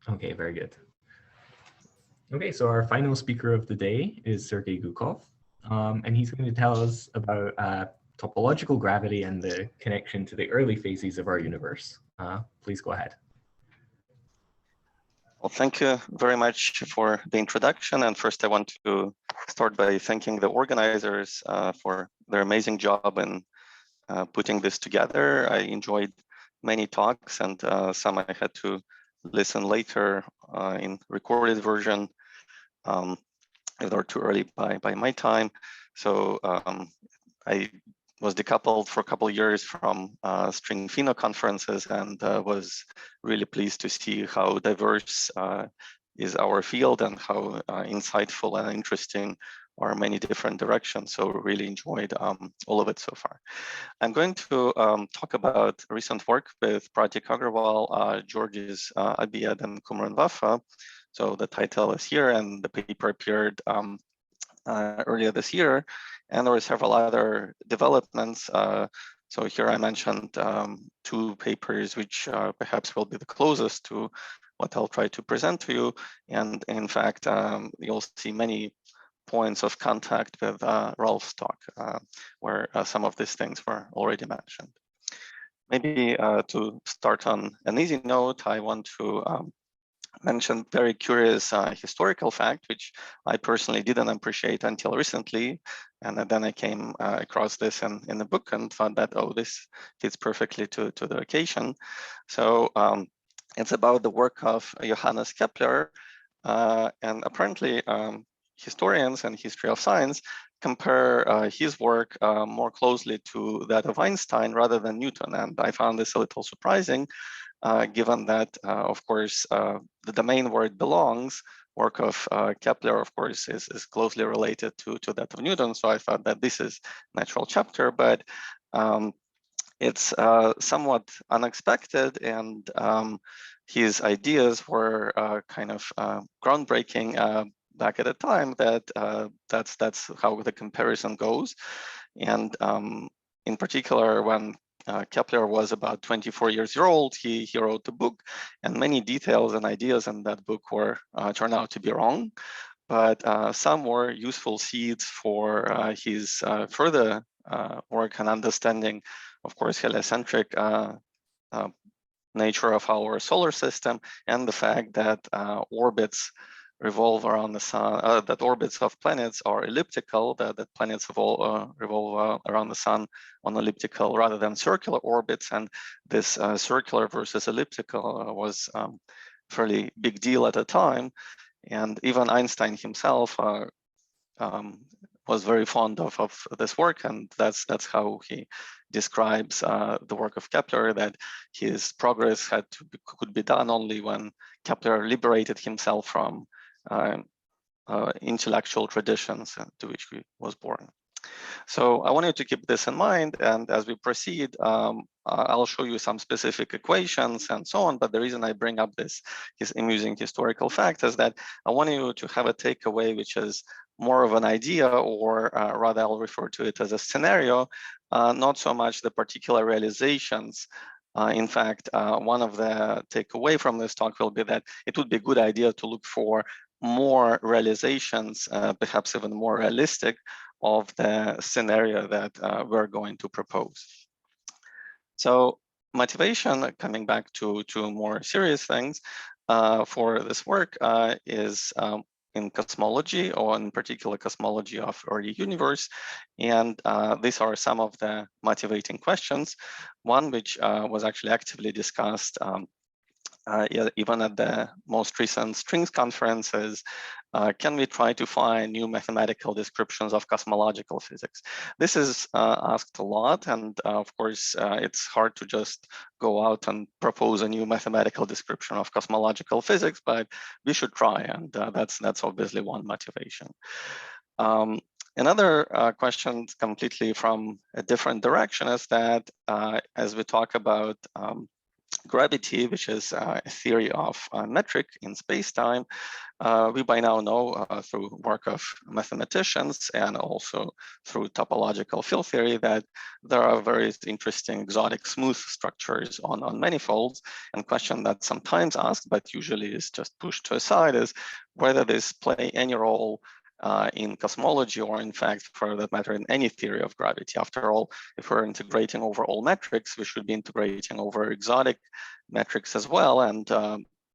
Okay, very good. Okay, so our final speaker of the day is Sergei Gukov, and he's going to tell us about topological gravity and the connection to the early phases of our universe. Please go ahead. Well, thank you very much for the introduction. And first, I want to start by thanking the organizers for their amazing job in putting this together. I enjoyed many talks, and some I had to listen later in recorded version if they're too early by my time. So I was decoupled for a couple of years from string pheno conferences, and was really pleased to see how diverse is our field and how insightful and interesting are many different directions. So really enjoyed all of it so far. I'm going to talk about recent work with Pratik Agrawal, Georges Abiyad, and Kumran Wafa. So the title is here, and the paper appeared earlier this year, and there were several other developments. So here I mentioned two papers which perhaps will be the closest to what I'll try to present to you. And in fact, you'll see many points of contact with Rolf's talk, where some of these things were already mentioned. Maybe to start on an easy note, I want to mention very curious historical fact, which I personally didn't appreciate until recently. And then I came across this in the book and thought that, oh, this fits perfectly to the occasion. So it's about the work of Johannes Kepler. And apparently historians and history of science compare his work more closely to that of Einstein rather than Newton. And I found this a little surprising, given that, of course, the domain where it belongs, work of Kepler, of course, is closely related to that of Newton. So I thought that this is a natural chapter, but it's somewhat unexpected, and his ideas were kind of groundbreaking back at the time. That that's how the comparison goes, and in particular, when Kepler was about 24 years old, he wrote a book, and many details and ideas in that book were turned out to be wrong, but some were useful seeds for his further work and understanding, of course, heliocentric nature of our solar system, and the fact that orbits revolve around the sun, that orbits of planets are elliptical, that planets revolve around the sun on elliptical rather than circular orbits. And this circular versus elliptical was a fairly big deal at the time. And even Einstein himself was very fond of this work, and that's how he describes the work of Kepler, that his progress could be done only when Kepler liberated himself from intellectual traditions to which he was born. So I wanted to keep this in mind, and as we proceed, I'll show you some specific equations and so on. But the reason I bring up this amusing historical fact is that I want you to have a takeaway, which is more of an idea, or rather I'll refer to it as a scenario, not so much the particular realizations. In fact, one of the takeaway from this talk will be that it would be a good idea to look for more realizations, perhaps even more realistic, of the scenario that we're going to propose. So motivation, coming back to more serious things for this work, is in cosmology, or in particular cosmology of early universe. And these are some of the motivating questions. One which was actually actively discussed even at the most recent strings conferences, can we try to find new mathematical descriptions of cosmological physics? This is asked a lot, and of course, it's hard to just go out and propose a new mathematical description of cosmological physics, but we should try, and that's obviously one motivation. Another question completely from a different direction is that as we talk about gravity, which is a theory of metric in space-time, we by now know through work of mathematicians and also through topological field theory that there are very interesting exotic smooth structures on manifolds. And question that's sometimes asked, but usually is just pushed to a side, is whether this play any role in cosmology, or in fact, for that matter, in any theory of gravity. After all, if we're integrating over all metrics, we should be integrating over exotic metrics as well. And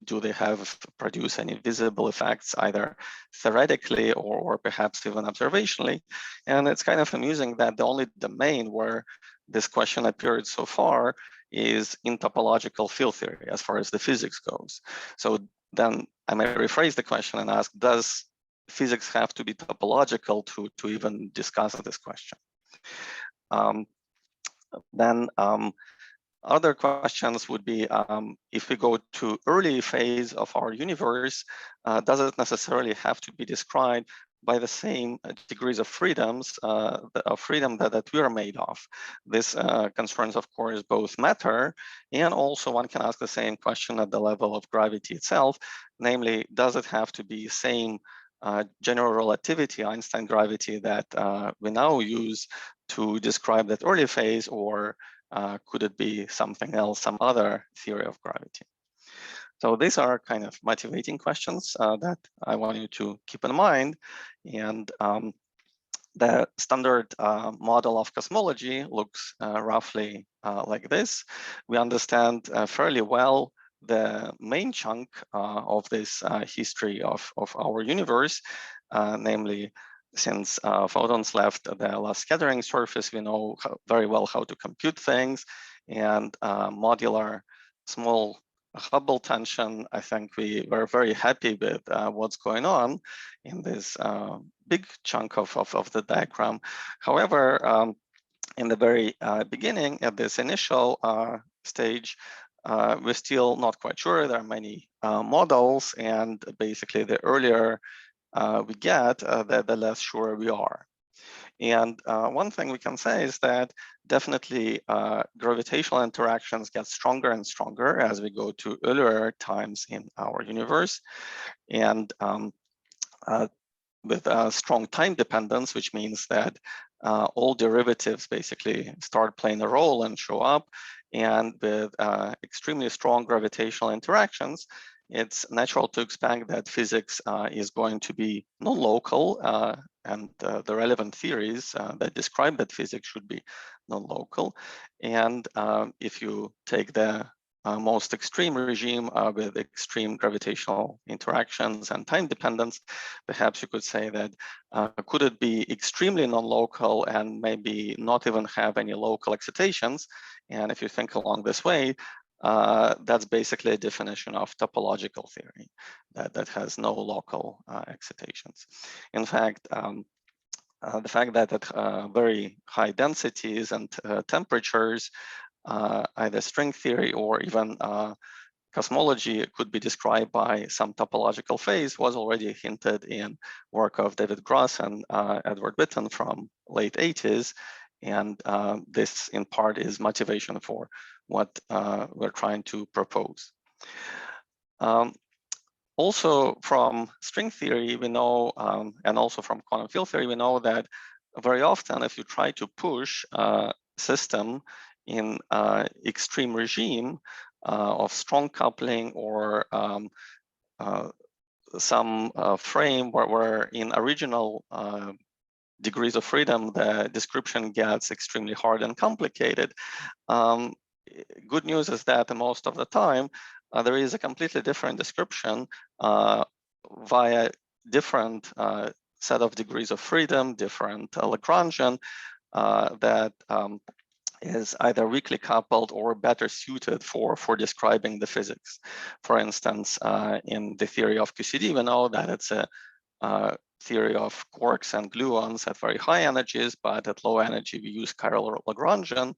do they have produce any visible effects, either theoretically or perhaps even observationally? And it's kind of amusing that the only domain where this question appeared so far is in topological field theory, as far as the physics goes. So then I may rephrase the question and ask, does physics have to be topological to even discuss this question? Other questions would be, if we go to early phase of our universe, does it necessarily have to be described by the same degrees of freedoms, that we are made of? This concerns, of course, both matter, and also one can ask the same question at the level of gravity itself, namely, does it have to be same general relativity, Einstein gravity, that we now use to describe that early phase, or could it be something else, some other theory of gravity? So these are kind of motivating questions that I want you to keep in mind. And the standard model of cosmology looks roughly like this. We understand fairly well the main chunk of this history of our universe, namely, since photons left the last scattering surface, we know very well how to compute things, and modular small Hubble tension, I think we were very happy with what's going on in this big chunk of the diagram. However, in the very beginning, at this initial stage, we're still not quite sure. There are many models, and basically the earlier we get, the less sure we are. And one thing we can say is that definitely gravitational interactions get stronger and stronger as we go to earlier times in our universe. And with strong time dependence, which means that all derivatives basically start playing a role and show up. And with extremely strong gravitational interactions, it's natural to expect that physics is going to be non-local, and the relevant theories that describe that physics should be non-local. And if you take the most extreme regime with extreme gravitational interactions and time dependence, perhaps you could say that could it be extremely non-local and maybe not even have any local excitations? And if you think along this way, that's basically a definition of topological theory that has no local excitations. In fact, the fact that at very high densities and temperatures, either string theory or even cosmology could be described by some topological phase was already hinted in work of David Gross and Edward Witten from late 80s. And this in part is motivation for what we're trying to propose. Also from string theory, we know, and also from quantum field theory, we know that very often if you try to push a system in extreme regime of strong coupling or some frame where in original degrees of freedom, the description gets extremely hard and complicated. Good news is that most of the time, there is a completely different description via different set of degrees of freedom, different Lagrangian, that is either weakly coupled or better suited for describing the physics. For instance, in the theory of QCD, we know that it's a theory of quarks and gluons at very high energies, but at low energy, we use chiral Lagrangian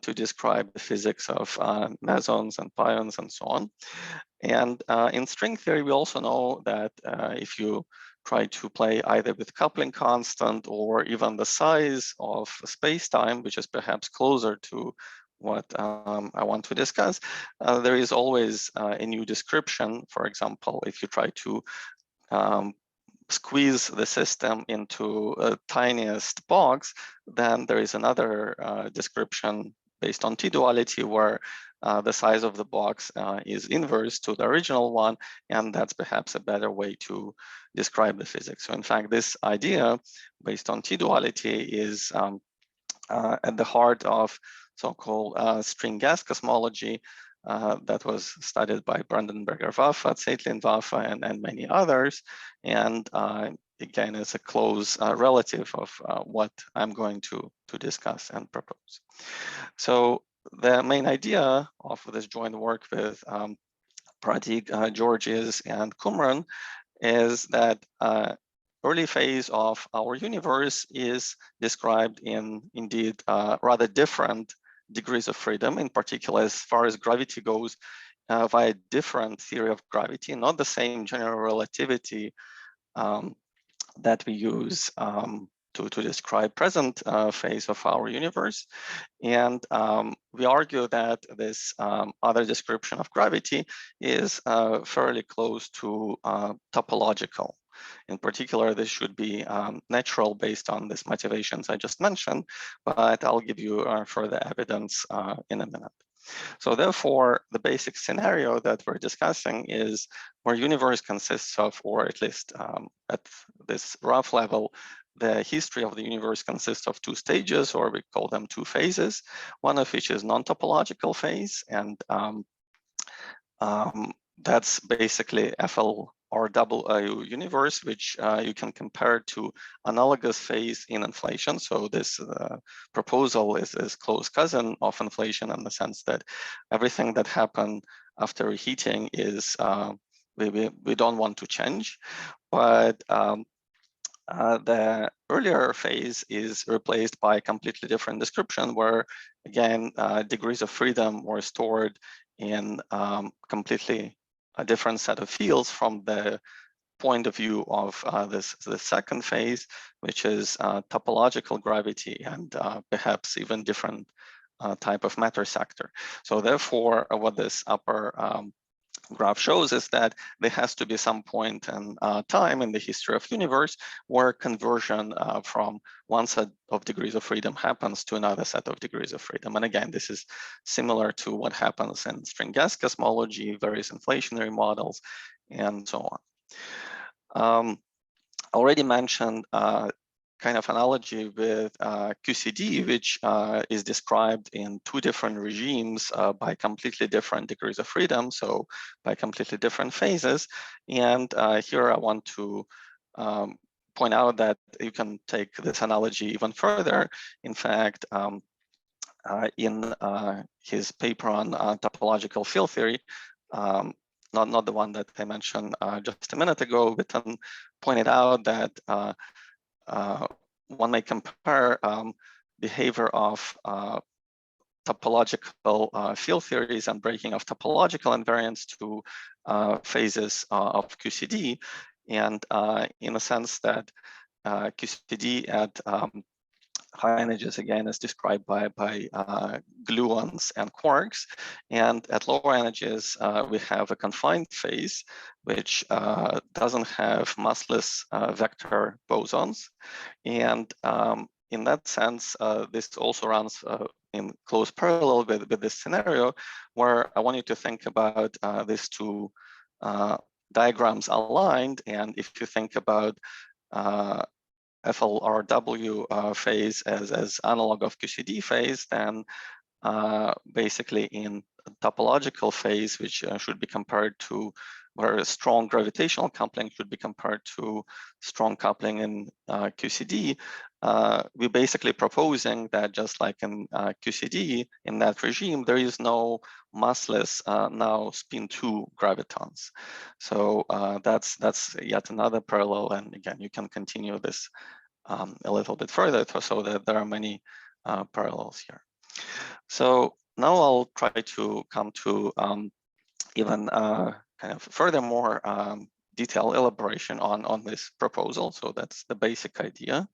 to describe the physics of mesons and pions and so on. And in string theory, we also know that if you try to play either with coupling constant or even the size of space-time, which is perhaps closer to what I want to discuss, there is always a new description. For example, if you try to squeeze the system into a tiniest box, then there is another description based on T-duality where the size of the box is inverse to the original one, and that's perhaps a better way to describe the physics. So in fact, this idea based on T-duality is at the heart of so-called string gas cosmology that was studied by Brandenberger-Waffe, Zeitlin-Waffe, and many others. And again, it's a close relative of what I'm going to discuss and propose. So the main idea of this joint work with Pratik, Georges, and Qumran is that early phase of our universe is described in indeed rather different degrees of freedom, in particular as far as gravity goes, via different theory of gravity, not the same general relativity that we use to describe present phase of our universe. And we argue that this other description of gravity is fairly close to topological. In particular, this should be natural based on these motivations I just mentioned, but I'll give you further evidence in a minute. So therefore, the basic scenario that we're discussing is where universe consists of, or at least at this rough level, the history of the universe consists of two stages, or we call them two phases, one of which is non-topological phase, and that's basically FLRW universe, which you can compare to analogous phase in inflation. So this proposal is close cousin of inflation in the sense that everything that happened after reheating is we don't want to change, but the earlier phase is replaced by a completely different description where, again, degrees of freedom were stored in completely a different set of fields from the point of view of the second phase, which is topological gravity and perhaps even different type of matter sector. So therefore, what this upper graph shows is that there has to be some point in time in the history of universe where conversion from one set of degrees of freedom happens to another set of degrees of freedom. And again, this is similar to what happens in string gas cosmology, various inflationary models, and so on. Already mentioned kind of analogy with QCD, which is described in two different regimes by completely different degrees of freedom, so by completely different phases. And here I want to point out that you can take this analogy even further. In fact, in his paper on topological field theory, not the one that I mentioned just a minute ago, Witten pointed out that one may compare behavior of topological field theories and breaking of topological invariance to phases of QCD. And in a sense that QCD at high energies, again, is described by gluons and quarks. And at lower energies, we have a confined phase, which doesn't have massless vector bosons. And in that sense, this also runs in close parallel with this scenario, where I want you to think about these two diagrams aligned. And if you think about FLRW phase as analog of QCD phase, then basically in topological phase, which should be compared to where strong gravitational coupling should be compared to strong coupling in QCD, we're basically proposing that just like in QCD, in that regime, there is no massless now spin 2 gravitons. So that's yet another parallel. And again, you can continue this a little bit further so that there are many parallels here. So now I'll try to come to even kind of furthermore detailed elaboration on this proposal. So that's the basic idea.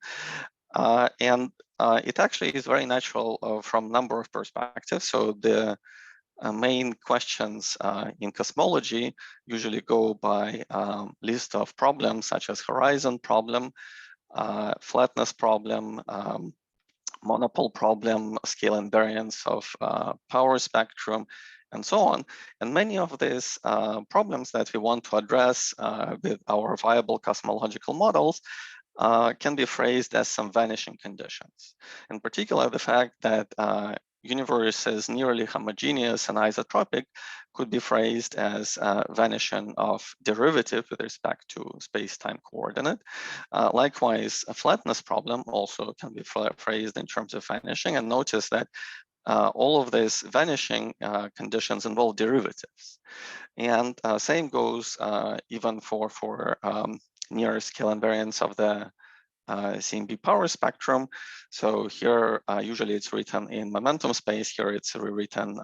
And it actually is very natural from a number of perspectives. So the main questions in cosmology usually go by list of problems such as horizon problem, flatness problem, monopole problem, scale invariance of power spectrum, and so on. And many of these problems that we want to address with our viable cosmological models can be phrased as some vanishing conditions. In particular, the fact that universe is nearly homogeneous and isotropic could be phrased as vanishing of derivative with respect to space-time coordinate. Likewise, a flatness problem also can be phrased in terms of vanishing. And notice that all of these vanishing conditions involve derivatives. And same goes even for near scale invariance of the CMB power spectrum. So here, usually it's written in momentum space. Here it's rewritten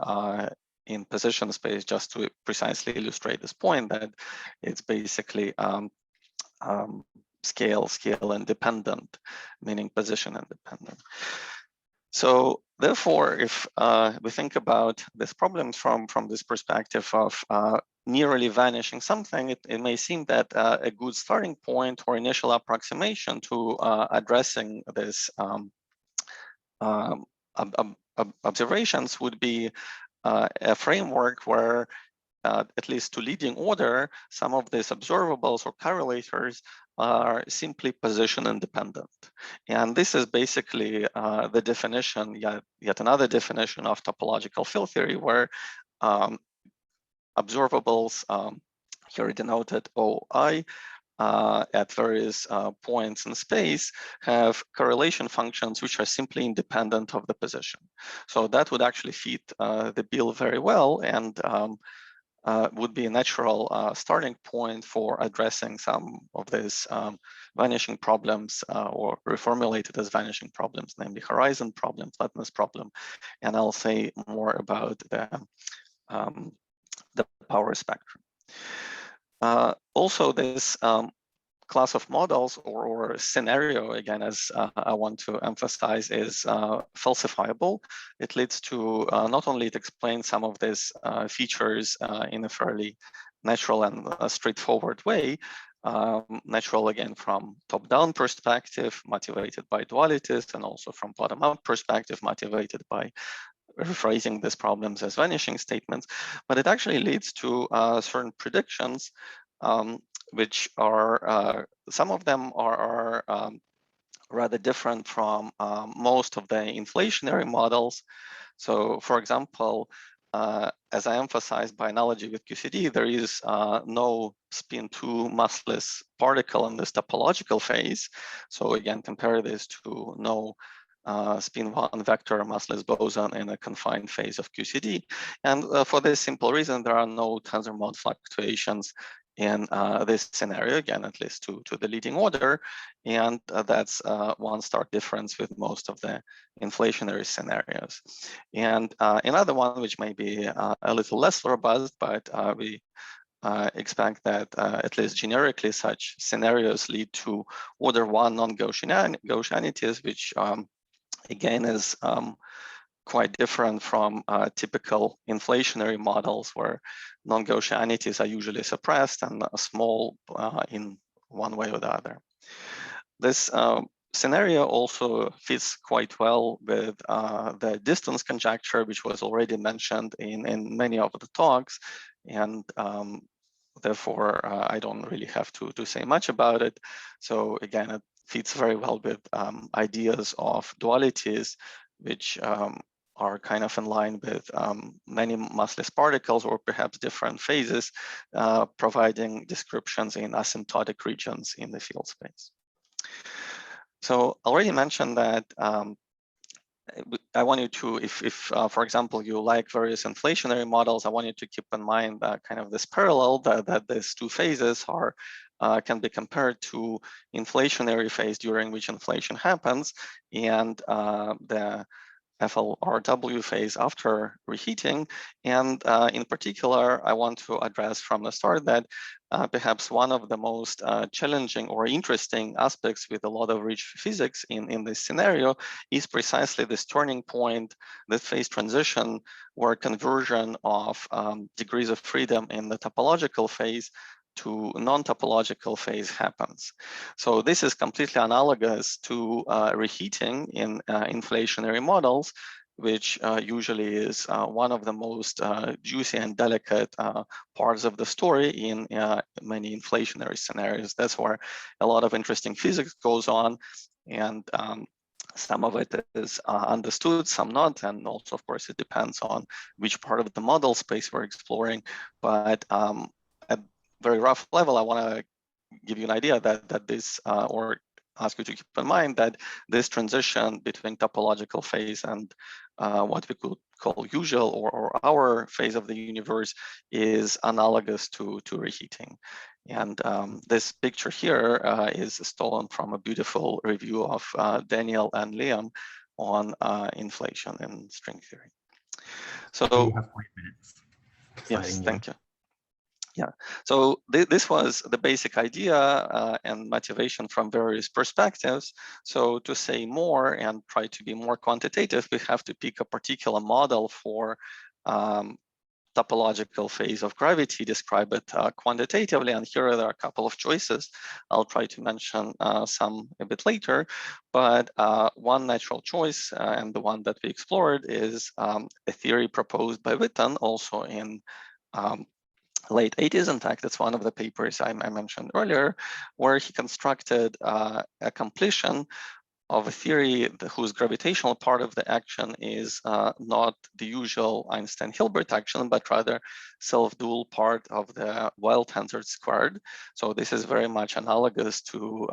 in position space, just to precisely illustrate this point that it's basically scale independent, meaning position independent. So therefore, if we think about this problem from this perspective of nearly vanishing something, it may seem that a good starting point or initial approximation to addressing this observations would be a framework where at least to leading order, some of these observables or correlators are simply position independent. And this is basically the definition, yet another definition of topological field theory, where observables, here denoted OI, at various points in space have correlation functions which are simply independent of the position. So that would actually fit the bill very well, and would be a natural starting point for addressing some of these vanishing problems or reformulated as vanishing problems, namely horizon problem, flatness problem. And I'll say more about the power spectrum. Also, this class of models or scenario, again, as I want to emphasize, is falsifiable. It leads to not only it explains some of these features in a fairly natural and straightforward way, natural again from top-down perspective, motivated by dualities, and also from bottom-up perspective, motivated by rephrasing these problems as vanishing statements, but it actually leads to certain predictions which are, some of them are rather different from most of the inflationary models. So for example, as I emphasized by analogy with QCD, there is no spin 2 massless particle in this topological phase. So again, compare this to no spin 1 vector massless boson in a confined phase of QCD. And for this simple reason, there are no tensor mode fluctuations in this scenario, again, at least to the leading order. And that's one stark difference with most of the inflationary scenarios. And another one, which may be a little less robust, but we expect that at least generically such scenarios lead to order 1 non-Gaussianities, which again is quite different from typical inflationary models where non-Gaussianities are usually suppressed and small in one way or the other. This scenario also fits quite well with the distance conjecture, which was already mentioned in many of the talks. And therefore, I don't really have to say much about it. So again, it fits very well with ideas of dualities, which are kind of in line with many massless particles or perhaps different phases, providing descriptions in asymptotic regions in the field space. So I already mentioned that I want you to, if for example, you like various inflationary models, I want you to keep in mind that kind of this parallel that these two phases are can be compared to inflationary phase during which inflation happens, and the FLRW phase after reheating. And in particular, I want to address from the start that perhaps one of the most challenging or interesting aspects with a lot of rich physics in this scenario is precisely this turning point, the phase transition, where conversion of degrees of freedom in the topological phase to non-topological phase happens. So this is completely analogous to reheating in inflationary models, which usually is one of the most juicy and delicate parts of the story in many inflationary scenarios. That's where a lot of interesting physics goes on, and some of it is understood, some not, and also, of course, it depends on which part of the model space we're exploring. But at very rough level, I want to give you an idea that this, or ask you to keep in mind that this transition between topological phase and what we could call usual or our phase of the universe is analogous to reheating. And this picture here is stolen from a beautiful review of Daniel and Liam on inflation and string theory. So you have 5 minutes. Yes, thank you. Yeah, so this was the basic idea and motivation from various perspectives. So to say more and try to be more quantitative, we have to pick a particular model for topological phase of gravity, describe it quantitatively, and here there are a couple of choices. I'll try to mention some a bit later, but one natural choice, and the one that we explored, is a theory proposed by Witten, also in late 80s. In fact, it's one of the papers I mentioned earlier, where he constructed a completion of a theory whose gravitational part of the action is not the usual Einstein-Hilbert action, but rather self-dual part of the Weyl tensor squared. So this is very much analogous to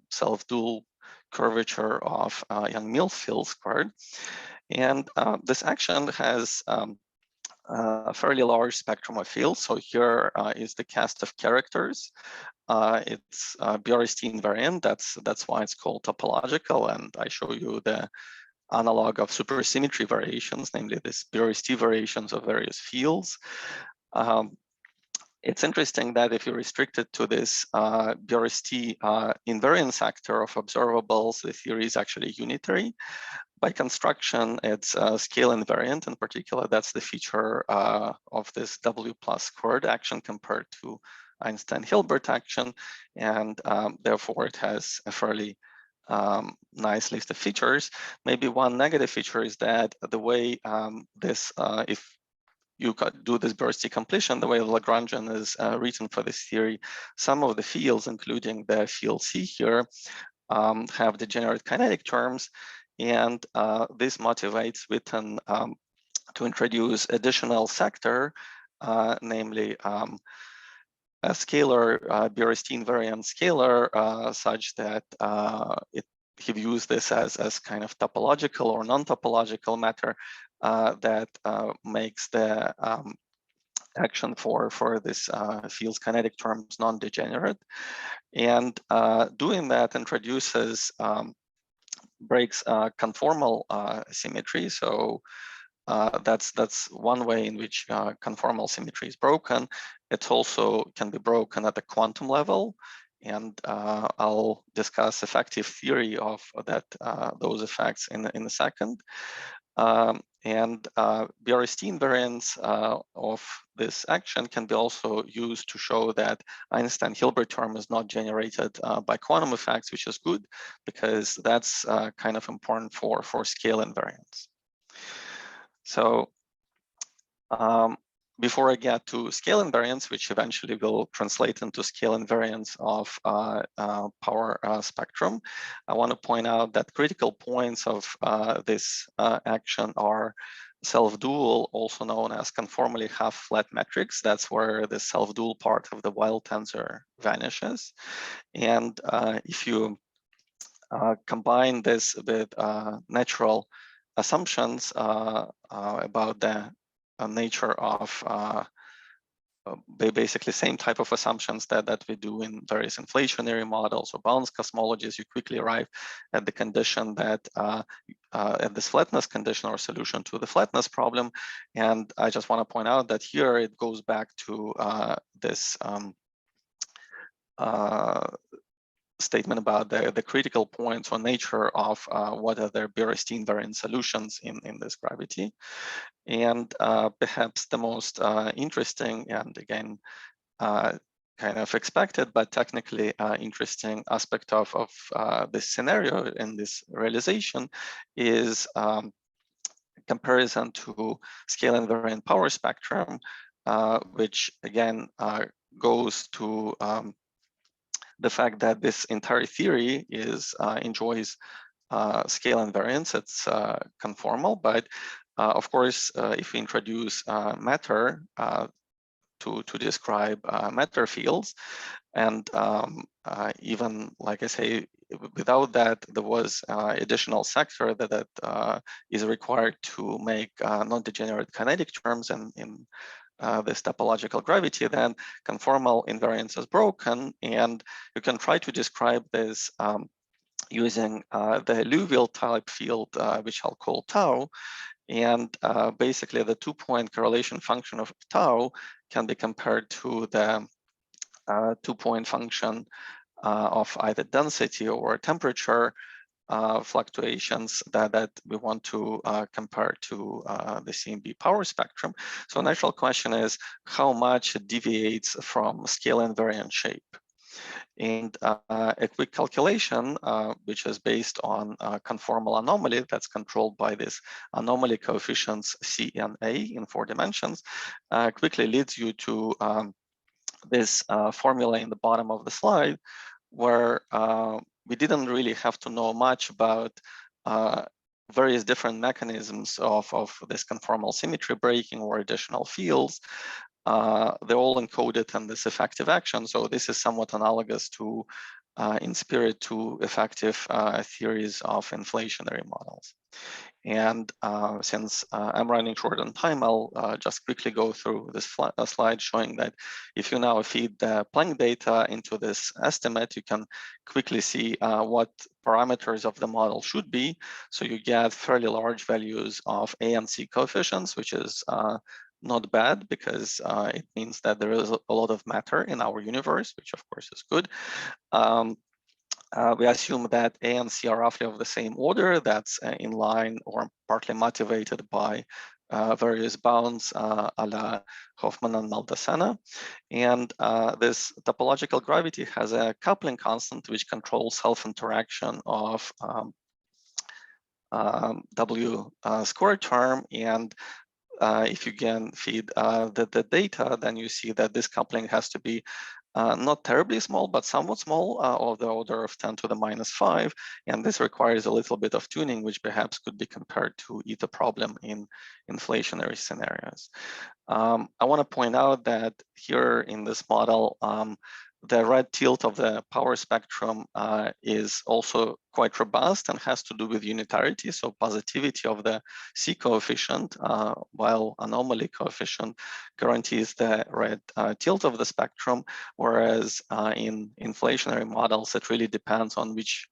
self-dual curvature of Yang-Mills field squared. And this action has a fairly large spectrum of fields. So here is the cast of characters. It's Biorysty invariant. That's why it's called topological. And I show you the analog of supersymmetry variations, namely this Biorysty variations of various fields. It's interesting that if you restrict it to this Biorysty invariance actor of observables, the theory is actually unitary. By construction, it's scale invariant. In particular, that's the feature of this W plus squared action compared to Einstein-Hilbert action. And therefore, it has a fairly nice list of features. Maybe one negative feature is that the way if you do this Biorysty completion, the way Lagrangian is written for this theory, some of the fields, including the field C here, have degenerate kinetic terms. And this motivates Witten to introduce additional sector, namely a scalar, Biorysty invariant scalar, such that he views this as kind of topological or non-topological matter that makes the action for this field's kinetic terms non-degenerate. And doing that introduces breaks conformal symmetry. So that's one way in which conformal symmetry is broken. It also can be broken at the quantum level, and I'll discuss effective theory of that those effects in a second. And Biorysty invariance of this action can be also used to show that Einstein-Hilbert term is not generated by quantum effects, which is good because that's kind of important for scale invariance. So before I get to scale invariance, which eventually will translate into scale invariance of power spectrum, I want to point out that critical points of this action are self-dual, also known as conformally half-flat metrics. That's where the self-dual part of the Weyl tensor vanishes. And if you combine this with natural assumptions about the nature of basically same type of assumptions that we do in various inflationary models or bounds cosmologies. You quickly arrive at the condition that at this flatness condition or solution to the flatness problem. And I just want to point out that here it goes back to this statement about the critical points or nature of what are the Berenstein variant solutions in this gravity. And perhaps the most interesting and again, kind of expected, but technically interesting aspect of this scenario and this realization is comparison to scale invariant power spectrum, which again goes to the fact that this entire theory enjoys scale invariance. It's conformal, but of course, if we introduce matter to describe matter fields, and even like I say, without that, there was additional sector that is required to make non-degenerate kinetic terms in this topological gravity, then conformal invariance is broken, and you can try to describe this using the Liouville type field, which I'll call tau. And basically, the 2-point correlation function of tau can be compared to the 2-point function of either density or temperature fluctuations that we want to compare to the CMB power spectrum. So the natural question is how much it deviates from scale invariant shape. And a quick calculation, which is based on a conformal anomaly that's controlled by this anomaly coefficients C and A in 4 dimensions, quickly leads you to this formula in the bottom of the slide, where we didn't really have to know much about various different mechanisms of this conformal symmetry breaking or additional fields. They're all encoded in this effective action. So this is somewhat analogous to, in spirit, to effective theories of inflationary models. And since I'm running short on time, I'll just quickly go through this slide showing that if you now feed the Planck data into this estimate, you can quickly see what parameters of the model should be. So you get fairly large values of A and C coefficients, which is not bad because it means that there is a lot of matter in our universe, which of course is good. We assume that A and C are roughly of the same order. That's in line or partly motivated by various bounds a la Hoffman and Maldacena. And this topological gravity has a coupling constant which controls self-interaction of W squared term. And if you can feed the data, then you see that this coupling has to be not terribly small, but somewhat small, of the order of 10 to the minus 5. And this requires a little bit of tuning, which perhaps could be compared to ether problem in inflationary scenarios. I want to point out that here in this model, the red tilt of the power spectrum is also quite robust and has to do with unitarity, so positivity of the C coefficient, while anomaly coefficient guarantees the red tilt of the spectrum, whereas in inflationary models, it really depends on which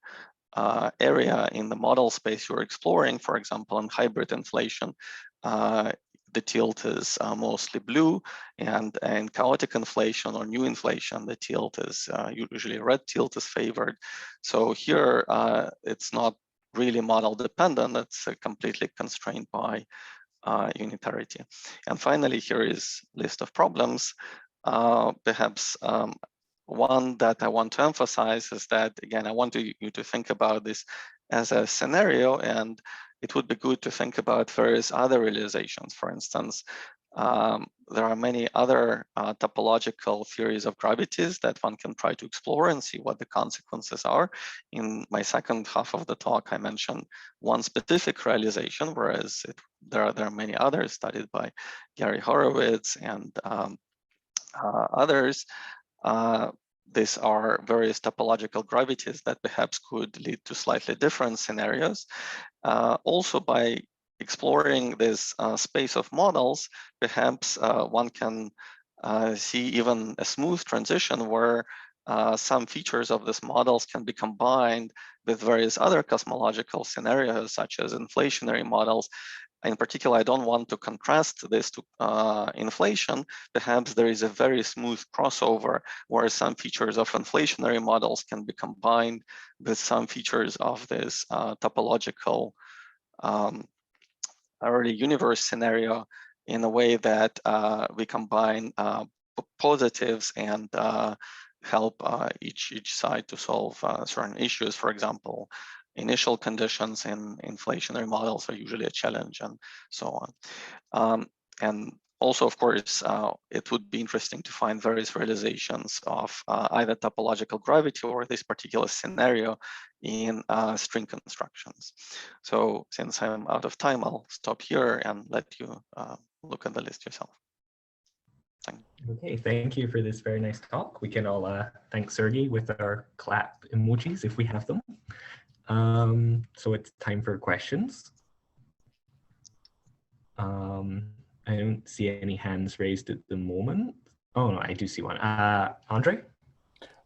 area in the model space you're exploring. For example, in hybrid inflation, the tilt is mostly blue, and in chaotic inflation or new inflation, the tilt is usually red tilt is favored. So here, it's not really model dependent, it's completely constrained by unitarity. And finally, here is list of problems. Perhaps one that I want to emphasize is that, again, I want you to think about this as a scenario, and it would be good to think about various other realizations. For instance, there are many other topological theories of gravities that one can try to explore and see what the consequences are. In my second half of the talk, I mentioned one specific realization, whereas there are many others studied by Gary Horowitz and others. These are various topological gravities that perhaps could lead to slightly different scenarios. Also, by exploring this space of models, perhaps one can see even a smooth transition where some features of these models can be combined with various other cosmological scenarios, such as inflationary models. In particular, I don't want to contrast this to inflation. Perhaps there is a very smooth crossover where some features of inflationary models can be combined with some features of this topological early universe scenario in a way that we combine positives and help each side to solve certain issues. For example, initial conditions in inflationary models are usually a challenge, and so on. And also, of course, it would be interesting to find various realizations of either topological gravity or this particular scenario in string constructions. So since I'm out of time, I'll stop here and let you look at the list yourself. Okay, thank you for this very nice talk. We can all thank Sergey with our clap emojis if we have them. So it's time for questions. I don't see any hands raised at the moment. Oh no, I do see one. Andre?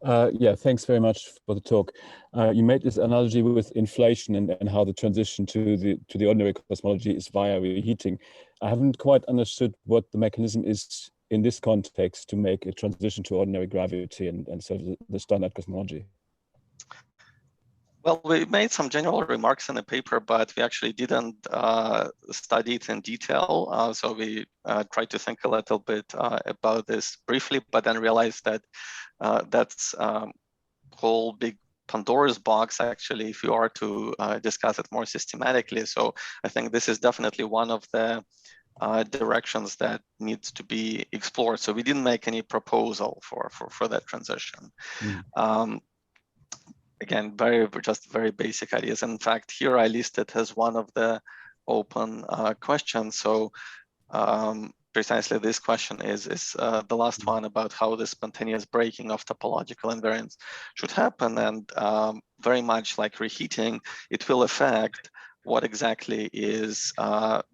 Yeah, thanks very much for the talk. You made this analogy with inflation and how the transition to the ordinary cosmology is via reheating. I haven't quite understood what the mechanism is in this context to make a transition to ordinary gravity and so the standard cosmology. Well, we made some general remarks in the paper, but we actually didn't study it in detail. So we tried to think a little bit about this briefly, but then realized that that's whole big Pandora's box, actually, if you are to discuss it more systematically. So I think this is definitely one of the directions that needs to be explored. So we didn't make any proposal for that transition. Again, just very basic ideas. In fact, here I listed as one of the open questions. So precisely this question is the last one about how the spontaneous breaking of topological invariance should happen. And very much like reheating, it will affect what exactly is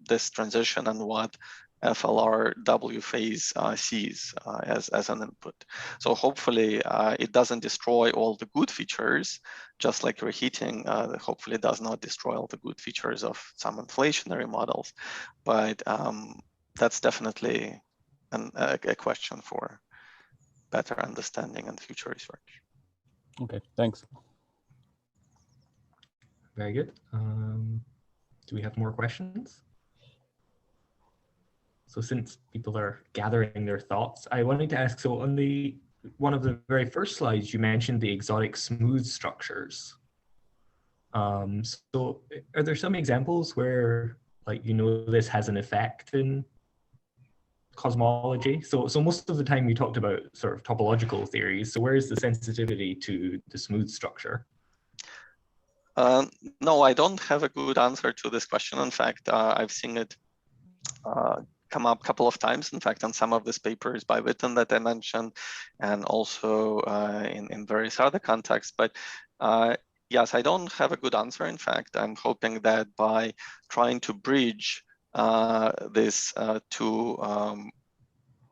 this transition and what FLRW phase sees as an input. So hopefully it doesn't destroy all the good features, just like reheating hopefully does not destroy all the good features of some inflationary models. But that's definitely a question for better understanding and future research. Okay, thanks. Very good. Do we have more questions? So since people are gathering their thoughts, I wanted to ask, so on one of the very first slides, you mentioned the exotic smooth structures. So are there some examples where, like, this has an effect in cosmology? So most of the time we talked about sort of topological theories. So where is the sensitivity to the smooth structure? No, I don't have a good answer to this question. In fact, I've seen it come up a couple of times, in fact, on some of these papers by Witten that I mentioned, and also in various other contexts. But yes, I don't have a good answer. In fact, I'm hoping that by trying to bridge these two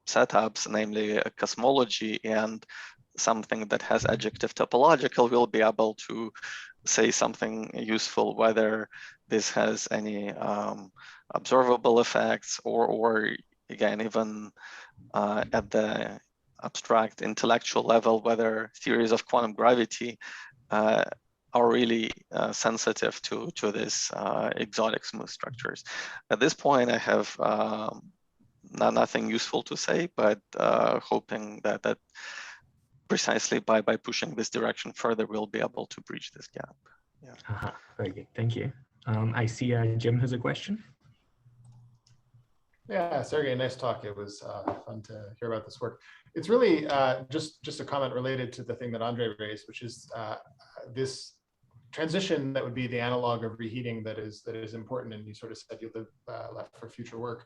setups, namely a cosmology and something that has adjective topological, we'll be able to say something useful, whether this has any observable effects or again, even at the abstract intellectual level, whether theories of quantum gravity are really sensitive to this exotic smooth structures. At this point, I have nothing useful to say, but hoping that precisely by pushing this direction further, we'll be able to bridge this gap. Yeah. Very good, thank you. I see Jim has a question. Yeah, Sergey, nice talk. It was fun to hear about this work. It's really just a comment related to the thing that Andre raised, which is this transition that would be the analog of reheating that is important, and you sort of said you left for future work.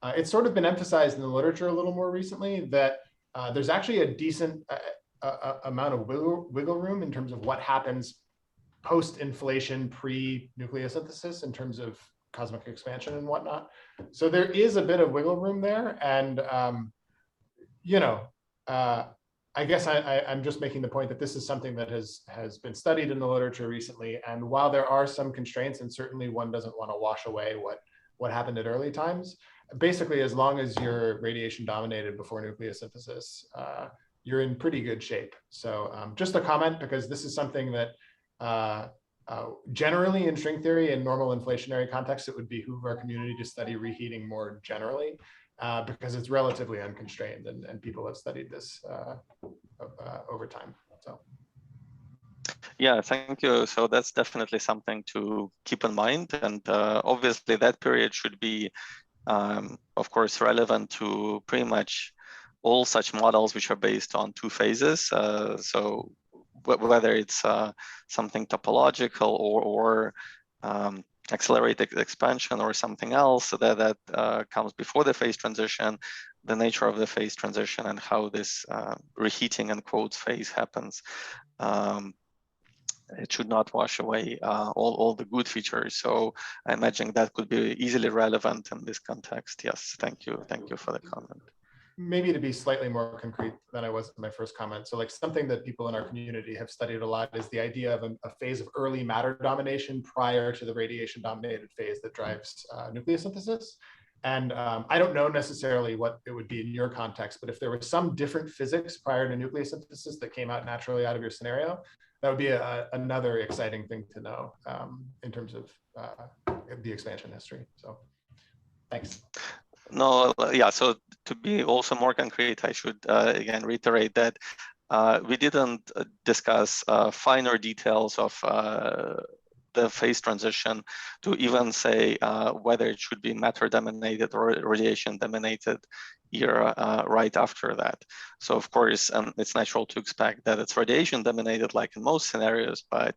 It's sort of been emphasized in the literature a little more recently that there's actually a decent amount of wiggle room in terms of what happens post-inflation, pre-nucleosynthesis in terms of cosmic expansion and whatnot. So there is a bit of wiggle room there. And you know, I guess I'm just making the point that this is something that has been studied in the literature recently. And while there are some constraints, and certainly one doesn't want to wash away what happened at early times, basically, as long as you're radiation dominated before nucleosynthesis, you're in pretty good shape. So just a comment, because this is something that generally in string theory and normal inflationary contexts, it would behoove our community to study reheating more generally, because it's relatively unconstrained, and people have studied this over time. So. Yeah, thank you. So that's definitely something to keep in mind. And obviously that period should be, of course, relevant to pretty much all such models which are based on two phases. So whether it's something topological or accelerated expansion or something else that comes before the phase transition, the nature of the phase transition and how this reheating and quotes phase happens. It should not wash away all the good features. So I imagine that could be easily relevant in this context. Yes, thank you for the comment. Maybe to be slightly more concrete than I was in my first comment. So like something that people in our community have studied a lot is the idea of a phase of early matter domination prior to the radiation dominated phase that drives nucleosynthesis. And I don't know necessarily what it would be in your context, but if there was some different physics prior to nucleosynthesis that came out naturally out of your scenario, that would be another exciting thing to know in terms of the expansion history. So thanks. No, yeah, so to be also more concrete, I should again reiterate that we didn't discuss finer details of the phase transition to even say whether it should be matter dominated or radiation dominated era right after that. So of course, it's natural to expect that it's radiation dominated like in most scenarios, but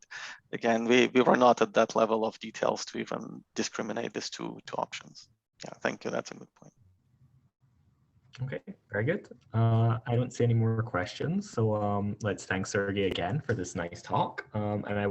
again, we were not at that level of details to even discriminate these two options. Yeah, thank you. That's a good point. Okay, very good. I don't see any more questions. So let's thank Sergey again for this nice talk. And I